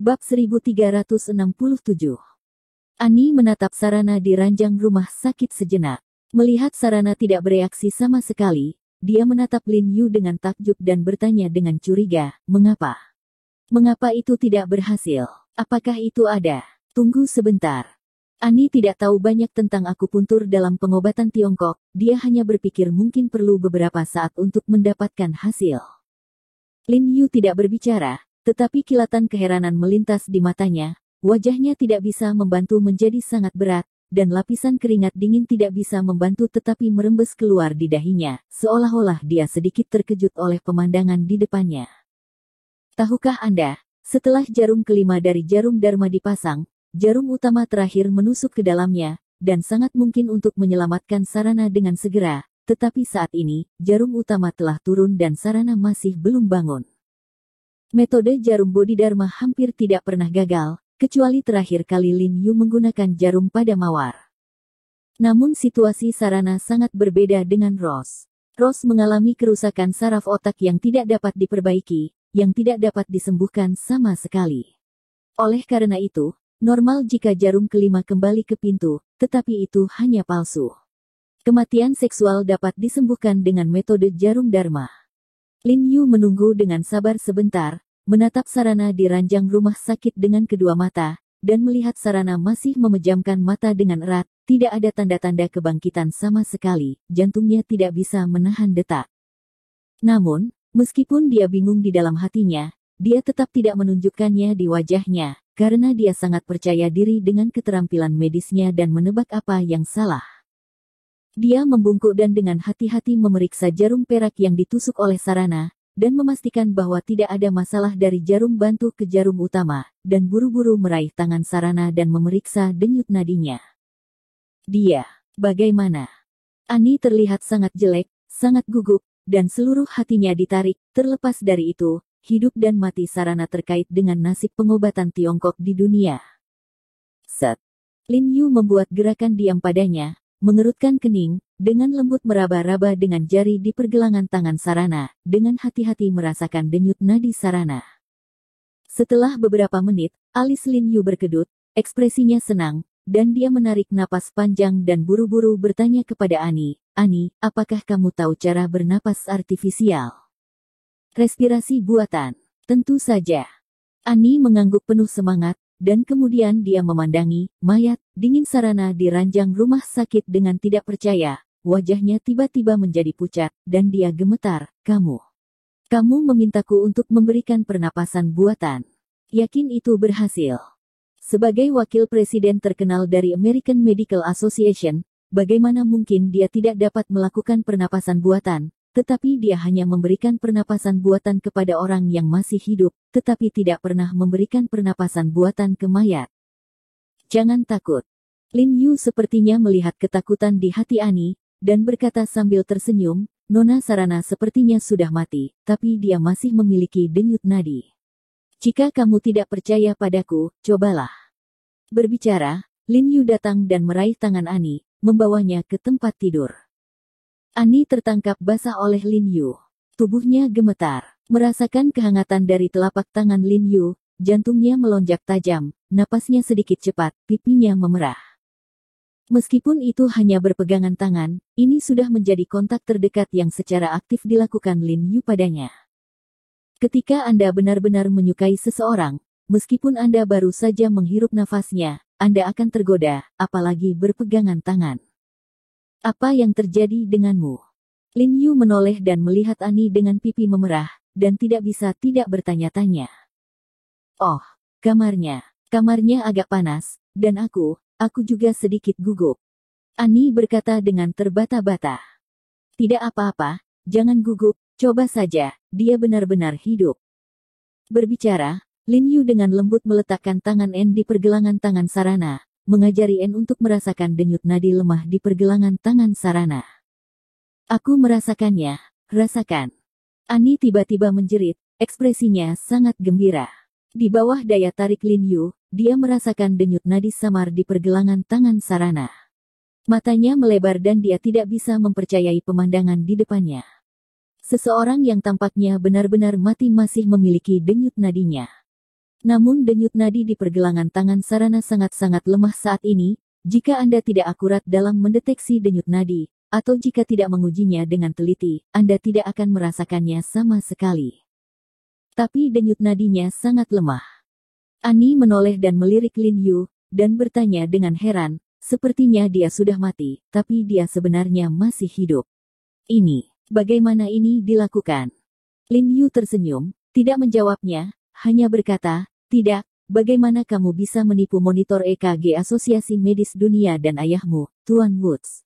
Bab 1367. Ani menatap Sarana di ranjang rumah sakit sejenak. Melihat Sarana tidak bereaksi sama sekali, dia menatap Lin Yu dengan takjub dan bertanya dengan curiga, "Mengapa? Mengapa itu tidak berhasil? Apakah itu ada?" "Tunggu sebentar." Ani tidak tahu banyak tentang akupuntur dalam pengobatan Tiongkok, dia hanya berpikir mungkin perlu beberapa saat untuk mendapatkan hasil. Lin Yu tidak berbicara, tetapi kilatan keheranan melintas di matanya, wajahnya tidak bisa membantu menjadi sangat berat, dan lapisan keringat dingin tidak bisa membantu tetapi merembes keluar di dahinya, seolah-olah dia sedikit terkejut oleh pemandangan di depannya. "Tahukah Anda, setelah jarum kelima dari jarum Dharma dipasang, jarum utama terakhir menusuk ke dalamnya, dan sangat mungkin untuk menyelamatkan Sarana dengan segera, tetapi saat ini, jarum utama telah turun dan Sarana masih belum bangun. Metode jarum Bodhidharma hampir tidak pernah gagal, kecuali terakhir kali Lin Yu menggunakan jarum pada Mawar. Namun situasi Sarana sangat berbeda dengan Rose. Rose mengalami kerusakan saraf otak yang tidak dapat diperbaiki, yang tidak dapat disembuhkan sama sekali. Oleh karena itu, normal jika jarum kelima kembali ke pintu, tetapi itu hanya palsu. Kematian seksual dapat disembuhkan dengan metode jarum Dharma. Lin Yu menunggu dengan sabar sebentar, menatap Sarana di ranjang rumah sakit dengan kedua mata, dan melihat Sarana masih memejamkan mata dengan erat, tidak ada tanda-tanda kebangkitan sama sekali, jantungnya tidak bisa menahan detak. Namun, meskipun dia bingung di dalam hatinya, dia tetap tidak menunjukkannya di wajahnya, karena dia sangat percaya diri dengan keterampilan medisnya dan menebak apa yang salah. Dia membungkuk dan dengan hati-hati memeriksa jarum perak yang ditusuk oleh Sarana, dan memastikan bahwa tidak ada masalah dari jarum bantu ke jarum utama, dan buru-buru meraih tangan Sarana dan memeriksa denyut nadinya. Dia, bagaimana? Ani terlihat sangat jelek, sangat gugup, dan seluruh hatinya ditarik. Terlepas dari itu, hidup dan mati Sarana terkait dengan nasib pengobatan Tiongkok di dunia. Set. Lin Yu membuat gerakan diam padanya, mengerutkan kening, dengan lembut meraba-raba dengan jari di pergelangan tangan Sarana, dengan hati-hati merasakan denyut nadi Sarana. Setelah beberapa menit, alis Lin Yu berkedut, ekspresinya senang, dan dia menarik napas panjang dan buru-buru bertanya kepada Ani, "Ani, apakah kamu tahu cara bernapas artifisial? Respirasi buatan?" "Tentu saja." Ani mengangguk penuh semangat, dan kemudian dia memandangi mayat dingin Sarana di ranjang rumah sakit dengan tidak percaya. Wajahnya tiba-tiba menjadi pucat, dan dia gemetar. Kamu memintaku untuk memberikan pernapasan buatan. Yakin itu berhasil?" Sebagai wakil presiden terkenal dari American Medical Association, bagaimana mungkin dia tidak dapat melakukan pernapasan buatan? Tetapi dia hanya memberikan pernapasan buatan kepada orang yang masih hidup, tetapi tidak pernah memberikan pernapasan buatan ke mayat. "Jangan takut." Lin Yu sepertinya melihat ketakutan di hati Ani, dan berkata sambil tersenyum, "Nona Sarana sepertinya sudah mati, tapi dia masih memiliki denyut nadi. Jika kamu tidak percaya padaku, cobalah." Berbicara, Lin Yu datang dan meraih tangan Ani, membawanya ke tempat tidur. Ani tertangkap basah oleh Lin Yu. Tubuhnya gemetar. Merasakan kehangatan dari telapak tangan Lin Yu, jantungnya melonjak tajam, napasnya sedikit cepat, pipinya memerah. Meskipun itu hanya berpegangan tangan, ini sudah menjadi kontak terdekat yang secara aktif dilakukan Lin Yu padanya. Ketika Anda benar-benar menyukai seseorang, meskipun Anda baru saja menghirup nafasnya, Anda akan tergoda, apalagi berpegangan tangan. "Apa yang terjadi denganmu?" Lin Yu menoleh dan melihat Ani dengan pipi memerah, dan tidak bisa tidak bertanya-tanya. "Oh, kamarnya agak panas, dan aku juga sedikit gugup." Ani berkata dengan terbata-bata. "Tidak apa-apa, jangan gugup, coba saja, dia benar-benar hidup." Berbicara, Lin Yu dengan lembut meletakkan tangan N di pergelangan tangan Sarana, mengajari N untuk merasakan denyut nadi lemah di pergelangan tangan Sarana. "Aku merasakannya, rasakan." Ani tiba-tiba menjerit, ekspresinya sangat gembira. Di bawah daya tarik Lin Yu, dia merasakan denyut nadi samar di pergelangan tangan Sarana. Matanya melebar dan dia tidak bisa mempercayai pemandangan di depannya. Seseorang yang tampaknya benar-benar mati masih memiliki denyut nadinya. Namun denyut nadi di pergelangan tangan Sarana sangat-sangat lemah saat ini. Jika Anda tidak akurat dalam mendeteksi denyut nadi, atau jika tidak mengujinya dengan teliti, Anda tidak akan merasakannya sama sekali. Tapi denyut nadinya sangat lemah. Annie menoleh dan melirik Lin Yu, dan bertanya dengan heran, sepertinya dia sudah mati, tapi dia sebenarnya masih hidup. Bagaimana ini dilakukan? Lin Yu tersenyum, tidak menjawabnya, hanya berkata, tidak, bagaimana kamu bisa menipu monitor EKG Asosiasi Medis Dunia dan ayahmu, Tuan Woods?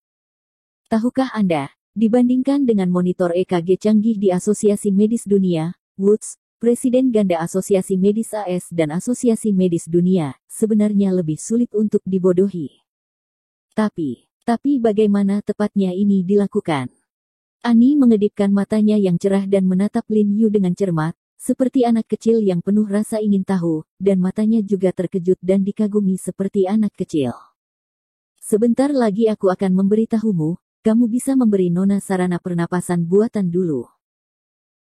Tahukah Anda, dibandingkan dengan monitor EKG canggih di Asosiasi Medis Dunia, Woods, Presiden Ganda Asosiasi Medis AS dan Asosiasi Medis Dunia, sebenarnya lebih sulit untuk dibodohi. Tapi bagaimana tepatnya ini dilakukan? Annie mengedipkan matanya yang cerah dan menatap Lin Yu dengan cermat, seperti anak kecil yang penuh rasa ingin tahu, dan matanya juga terkejut dan dikagumi seperti anak kecil. Sebentar lagi aku akan memberitahumu, kamu bisa memberi Nona sarana pernapasan buatan dulu.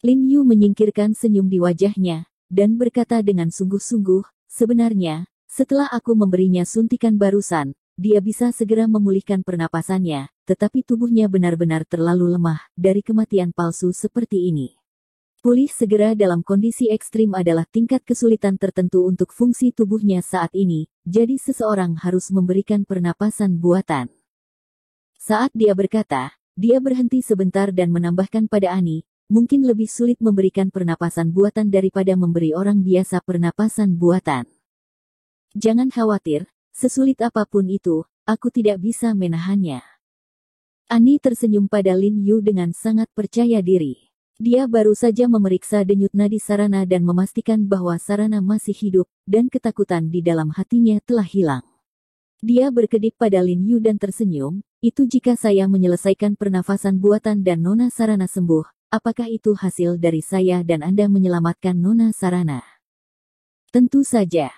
Lin Yu menyingkirkan senyum di wajahnya, dan berkata dengan sungguh-sungguh, sebenarnya, setelah aku memberinya suntikan barusan, dia bisa segera memulihkan pernapasannya, tetapi tubuhnya benar-benar terlalu lemah, dari kematian palsu seperti ini. Pulih segera dalam kondisi ekstrim adalah tingkat kesulitan tertentu untuk fungsi tubuhnya saat ini, jadi seseorang harus memberikan pernapasan buatan. Saat dia berkata, dia berhenti sebentar dan menambahkan pada Annie, mungkin lebih sulit memberikan pernapasan buatan daripada memberi orang biasa pernapasan buatan. Jangan khawatir, sesulit apapun itu, aku tidak bisa menahannya. Annie tersenyum pada Lin Yu dengan sangat percaya diri. Dia baru saja memeriksa denyut nadi Sarana dan memastikan bahwa Sarana masih hidup, dan ketakutan di dalam hatinya telah hilang. Dia berkedip pada Lin Yu dan tersenyum, itu jika saya menyelesaikan pernafasan buatan dan Nona Sarana sembuh, apakah itu hasil dari saya dan Anda menyelamatkan Nona Sarana? Tentu saja.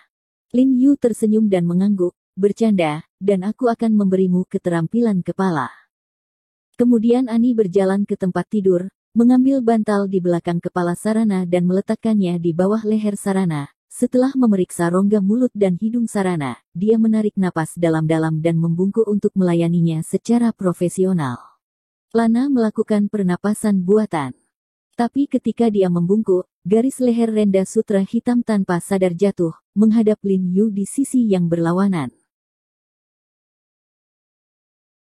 Lin Yu tersenyum dan mengangguk, bercanda, dan aku akan memberimu keterampilan kepala. Kemudian Annie berjalan ke tempat tidur, mengambil bantal di belakang kepala Sarana dan meletakkannya di bawah leher Sarana. Setelah memeriksa rongga mulut dan hidung Sarana, dia menarik napas dalam-dalam dan membungkuk untuk melayaninya secara profesional. Lana melakukan pernapasan buatan. Tapi ketika dia membungkuk, garis leher Renda Sutra hitam tanpa sadar jatuh, menghadap Lin Yu di sisi yang berlawanan.